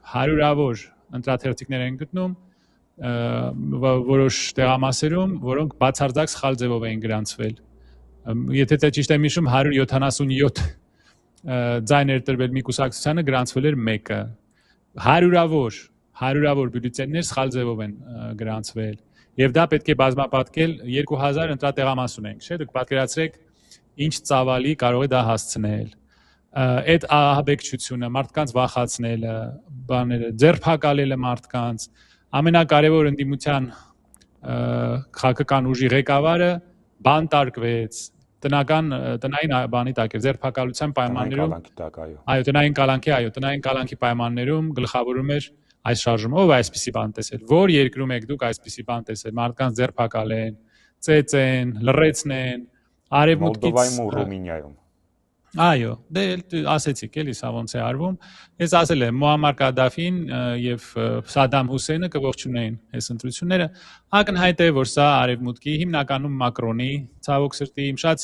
հարյուրավոր ընտրաթերթիկներ են գտնում որոշ տեղամասերում, որոնք բացարձակ սխալ ձևով էին գրանցվել։ Եթե դա ճիշտ եմ հիշում, 177 ձայն էր տրվել մի կուսակցությանը, գրանցվել էր 1-ը։ Հարյուրավոր բյուլետեններ սխալ ձևով են գրանցվել։ Եվ դա պետք է բազմապատկել 2000 ընտրատեղամաս ունենք, չէ՞, դուք պատկերացրեք ինչ ծավալի կարող է դա հասցնել։ Այդ ահաբեկչությունը, մարդկանց վախացնելը, բաները, ձերբակալելը մարդկանց, ամենակարևոր ընդդիմության քաղաքական ուժի ղեկավարը բանտարկվեց, տնային բանի տակ էր, ձերբակալության պայմաններում, տնային կալանքի պայմաններում գլխավորում էր այս շարժումը, ով այսպիսի բան տեսել, որ երկրում եք դուք այսպիսի բան տեսել, մարդկանց ձերբակալեն, ծեծեն, լռեցնեն, արևմուտքից Մոլդովայում ու Ռումինիայում։ Այո, դե ասեցիք էլի սա ոնց է արվում։ Ես ասել եմ Մուամմար Կադաֆին եւ Սադամ Հուսեյնը կողջունեին այս ընտրությունները։ Ակնհայտ է, որ սա արևմուտքի հիմնականում Մակրոնի ցավոք սրտի իմ շատ